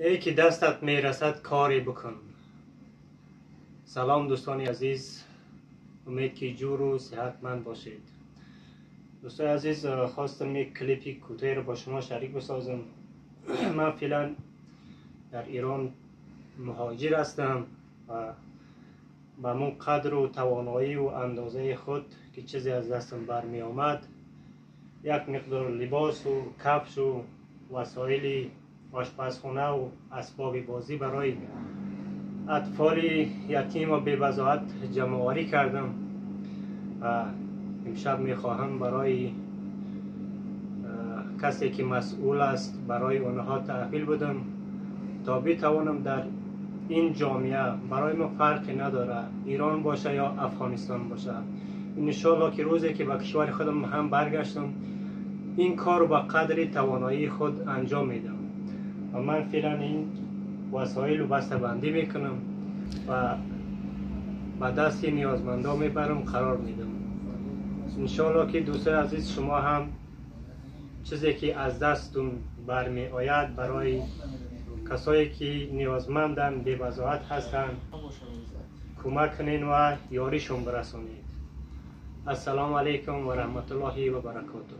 ای که دستت میرسد کاری بکن. سلام دوستان عزیز، امید که جور و صحتمند باشید. دوستان عزیز، خواستم یک کلیپی کوتاه رو با شما شریک بسازم. من فعلا در ایران مهاجر هستم و به من قدر و توانایی و اندازه خود که چیزی از دستم برمی آمد، یک مقدار لباس و کفش و وسایل آشپزخانه و اسباب بازی برای اطفال یتیم و بی‌وضاحت جمع آوری کردم و امشب میخواهم برای کسی که مسئول است برای آنها تحویل بدم تا بتوانم در این جامعه، برای ما فرقی نداره ایران باشه یا افغانستان باشه، انشالله که روزی که به کشور خودم هم برگشتم این کار رو به قدر توانایی خود انجام میدم و من فعلا این وسایل رو بسته بندی میکنم و به دست نیازمندان میبرم قرار میدم. انشالله که دوستان عزیز شما هم چیزی که از دستتون برمی آید برای کسایی که نیازمندن، بی‌وضاحت هستند کمک کنین و یاریشون برسونید. السلام علیکم و رحمت الله و برکاته.